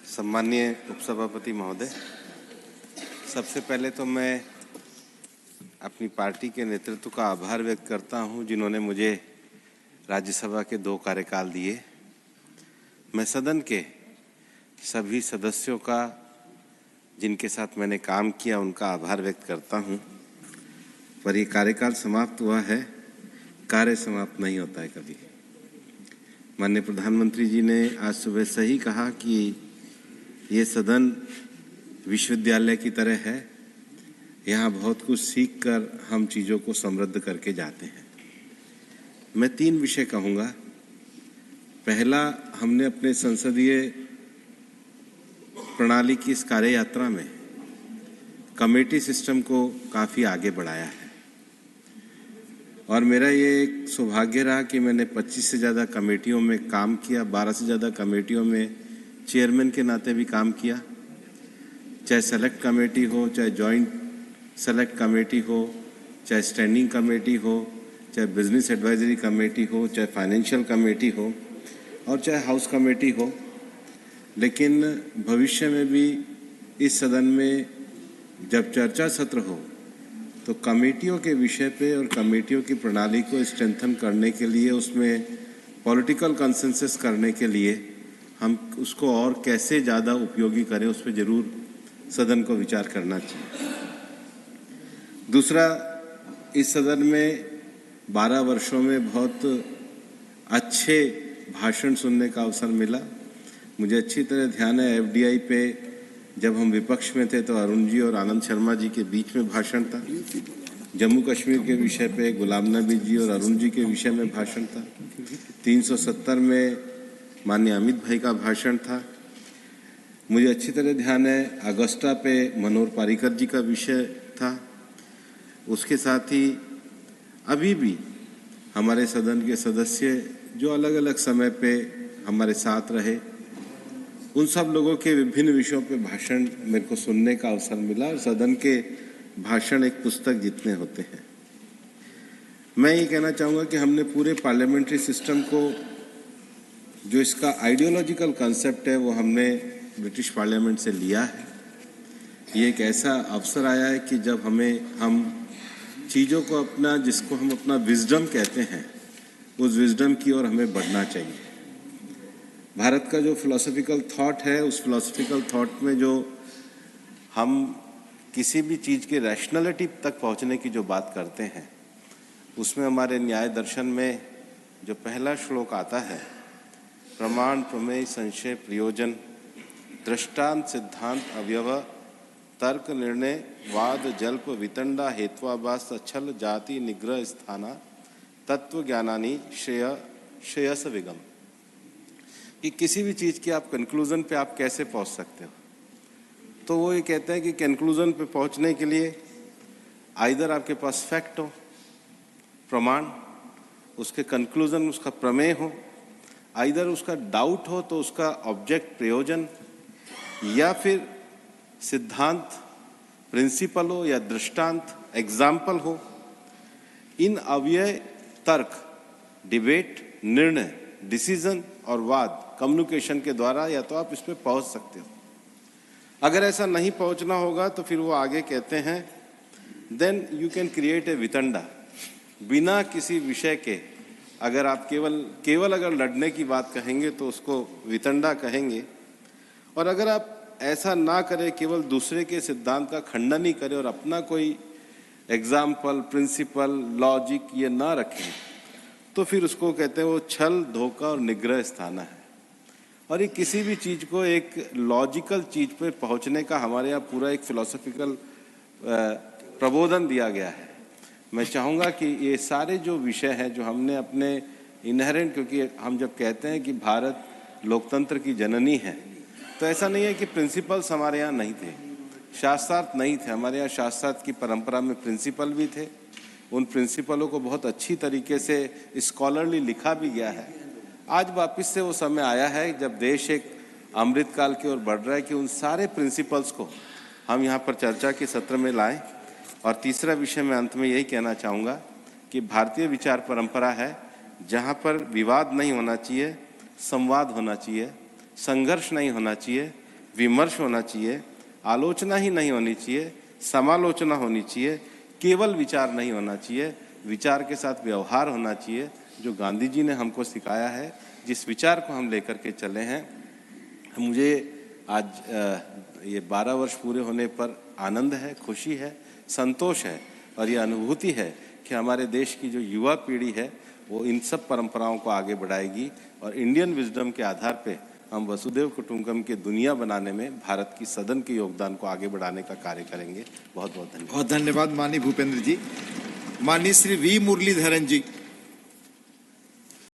सम्माननीय उपसभापति महोदय, सबसे पहले तो मैं अपनी पार्टी के नेतृत्व का आभार व्यक्त करता हूं, जिन्होंने मुझे राज्यसभा के 2 कार्यकाल दिए। मैं सदन के सभी सदस्यों का, जिनके साथ मैंने काम किया, उनका आभार व्यक्त करता हूं। पर ये कार्यकाल समाप्त हुआ है, कार्य समाप्त नहीं होता है कभी। माननीय प्रधानमंत्री जी ने आज सुबह सही कहा कि ये सदन विश्वविद्यालय की तरह है। यहाँ बहुत कुछ सीख कर हम चीज़ों को समृद्ध करके जाते हैं। मैं 3 विषय कहूँगा। पहला, हमने अपने संसदीय प्रणाली की इस कार्य यात्रा में कमेटी सिस्टम को काफ़ी आगे बढ़ाया है और मेरा ये एक सौभाग्य रहा कि मैंने 25 से ज़्यादा कमेटियों में काम किया, 12 से ज़्यादा कमेटियों में चेयरमैन के नाते भी काम किया। चाहे सेलेक्ट कमेटी हो, चाहे जॉइंट सेलेक्ट कमेटी हो, चाहे स्टैंडिंग कमेटी हो, चाहे बिजनेस एडवाइजरी कमेटी हो, चाहे फाइनेंशियल कमेटी हो और चाहे हाउस कमेटी हो। लेकिन भविष्य में भी इस सदन में जब चर्चा सत्र हो तो कमेटियों के विषय पे और कमेटियों की प्रणाली को स्ट्रेंथन करने के लिए, उसमें पॉलिटिकल कंसेंसस करने के लिए हम उसको और कैसे ज़्यादा उपयोगी करें, उस पर ज़रूर सदन को विचार करना चाहिए। दूसरा, इस सदन में 12 वर्षों में बहुत अच्छे भाषण सुनने का अवसर मिला। मुझे अच्छी तरह ध्यान है, एफडीआई पे जब हम विपक्ष में थे तो अरुण जी और आनंद शर्मा जी के बीच में भाषण था। जम्मू कश्मीर के विषय पे गुलाम नबी जी और अरुण जी के विषय में भाषण था। 370 में माननीय अमित भाई का भाषण था। मुझे अच्छी तरह ध्यान है, अगस्टा पे मनोहर पारीकर जी का विषय था। उसके साथ ही अभी भी हमारे सदन के सदस्य जो अलग अलग समय पे हमारे साथ रहे, उन सब लोगों के विभिन्न विषयों पे भाषण मेरे को सुनने का अवसर मिला और सदन के भाषण एक पुस्तक जितने होते हैं। मैं ये कहना चाहूँगा कि हमने पूरे पार्लियामेंट्री सिस्टम को, जो इसका आइडियोलॉजिकल कंसेप्ट है, वो हमने ब्रिटिश पार्लियामेंट से लिया है। ये एक ऐसा अवसर आया है कि जब हम चीज़ों को अपना, जिसको हम अपना विजडम कहते हैं, उस विजडम की ओर हमें बढ़ना चाहिए। भारत का जो फिलॉसफिकल थॉट है, उस फिलॉसफिकल थॉट में जो हम किसी भी चीज़ के रैशनैलिटी तक पहुंचने की जो बात करते हैं, उसमें हमारे न्याय दर्शन में जो पहला श्लोक आता है, प्रमाण प्रमेय संशय प्रयोजन दृष्टांत सिद्धांत अवयव तर्क निर्णय वाद जल्प वितंडा हेत्वाभास छल जाति निग्रह स्थाना तत्व ज्ञानानि श्रेयस विगम, कि किसी भी चीज़ की आप कंक्लूजन पे आप कैसे पहुंच सकते हो। तो वो ये कहते हैं कि कंक्लूजन पे पहुंचने के लिए आइदर आपके पास फैक्ट हो, प्रमाण, उसके कंक्लूजन, उसका प्रमेय हो, आइदर उसका डाउट हो तो उसका ऑब्जेक्ट प्रयोजन, या फिर सिद्धांत प्रिंसिपल हो, या दृष्टांत एग्जाम्पल हो। इन अव्यय तर्क, डिबेट, निर्णय, डिसीजन और वाद, कम्युनिकेशन के द्वारा या तो आप इसमें पहुंच सकते हो। अगर ऐसा नहीं पहुंचना होगा तो फिर वो आगे कहते हैं, then you can create a वितंडा। बिना किसी विषय के अगर आप केवल अगर लड़ने की बात कहेंगे तो उसको वितंडा कहेंगे। और अगर आप ऐसा ना करें, केवल दूसरे के सिद्धांत का खंडन ही करें और अपना कोई एग्जाम्पल, प्रिंसिपल, लॉजिक ये ना रखें, तो फिर उसको कहते हैं वो छल, धोखा और निग्रह स्थाना है। और ये किसी भी चीज़ को एक लॉजिकल चीज़ पे पहुंचने का हमारे यहाँ पूरा एक फिलोसॉफिकल प्रबोधन दिया गया है। मैं चाहूँगा कि ये सारे जो विषय हैं, जो हमने अपने इनहेरेंट, क्योंकि हम जब कहते हैं कि भारत लोकतंत्र की जननी है, तो ऐसा नहीं है कि प्रिंसिपल्स हमारे यहाँ नहीं थे, शास्त्रार्थ नहीं थे। हमारे यहाँ शास्त्रार्थ की परंपरा में प्रिंसिपल भी थे। उन प्रिंसिपलों को बहुत अच्छी तरीके से स्कॉलरली लिखा भी गया है। आज वापस से वो समय आया है जब देश एक अमृत काल की ओर बढ़ रहा है कि उन सारे प्रिंसिपल्स को हम यहाँ पर चर्चा के सत्र में लाएं। और तीसरा विषय मैं अंत में यही कहना चाहूँगा कि भारतीय विचार परंपरा है जहाँ पर विवाद नहीं होना चाहिए, संवाद होना चाहिए, संघर्ष नहीं होना चाहिए, विमर्श होना चाहिए, आलोचना ही नहीं होनी चाहिए, समालोचना होनी चाहिए, केवल विचार नहीं होना चाहिए, विचार के साथ व्यवहार होना चाहिए, जो गांधी जी ने हमको सिखाया है, जिस विचार को हम लेकर के चले हैं। मुझे आज ये 12 वर्ष पूरे होने पर आनंद है, खुशी है, संतोष है और ये अनुभूति है कि हमारे देश की जो युवा पीढ़ी है वो इन सब परंपराओं को आगे बढ़ाएगी और इंडियन विजडम के आधार पे हम वसुदेव कुटुंबकम की दुनिया बनाने में भारत की सदन के योगदान को आगे बढ़ाने का कार्य करेंगे। बहुत बहुत धन्यवाद। बहुत धन्यवाद माननीय भूपेंद्र जी। माननीय श्री वी मुरलीधरन जी।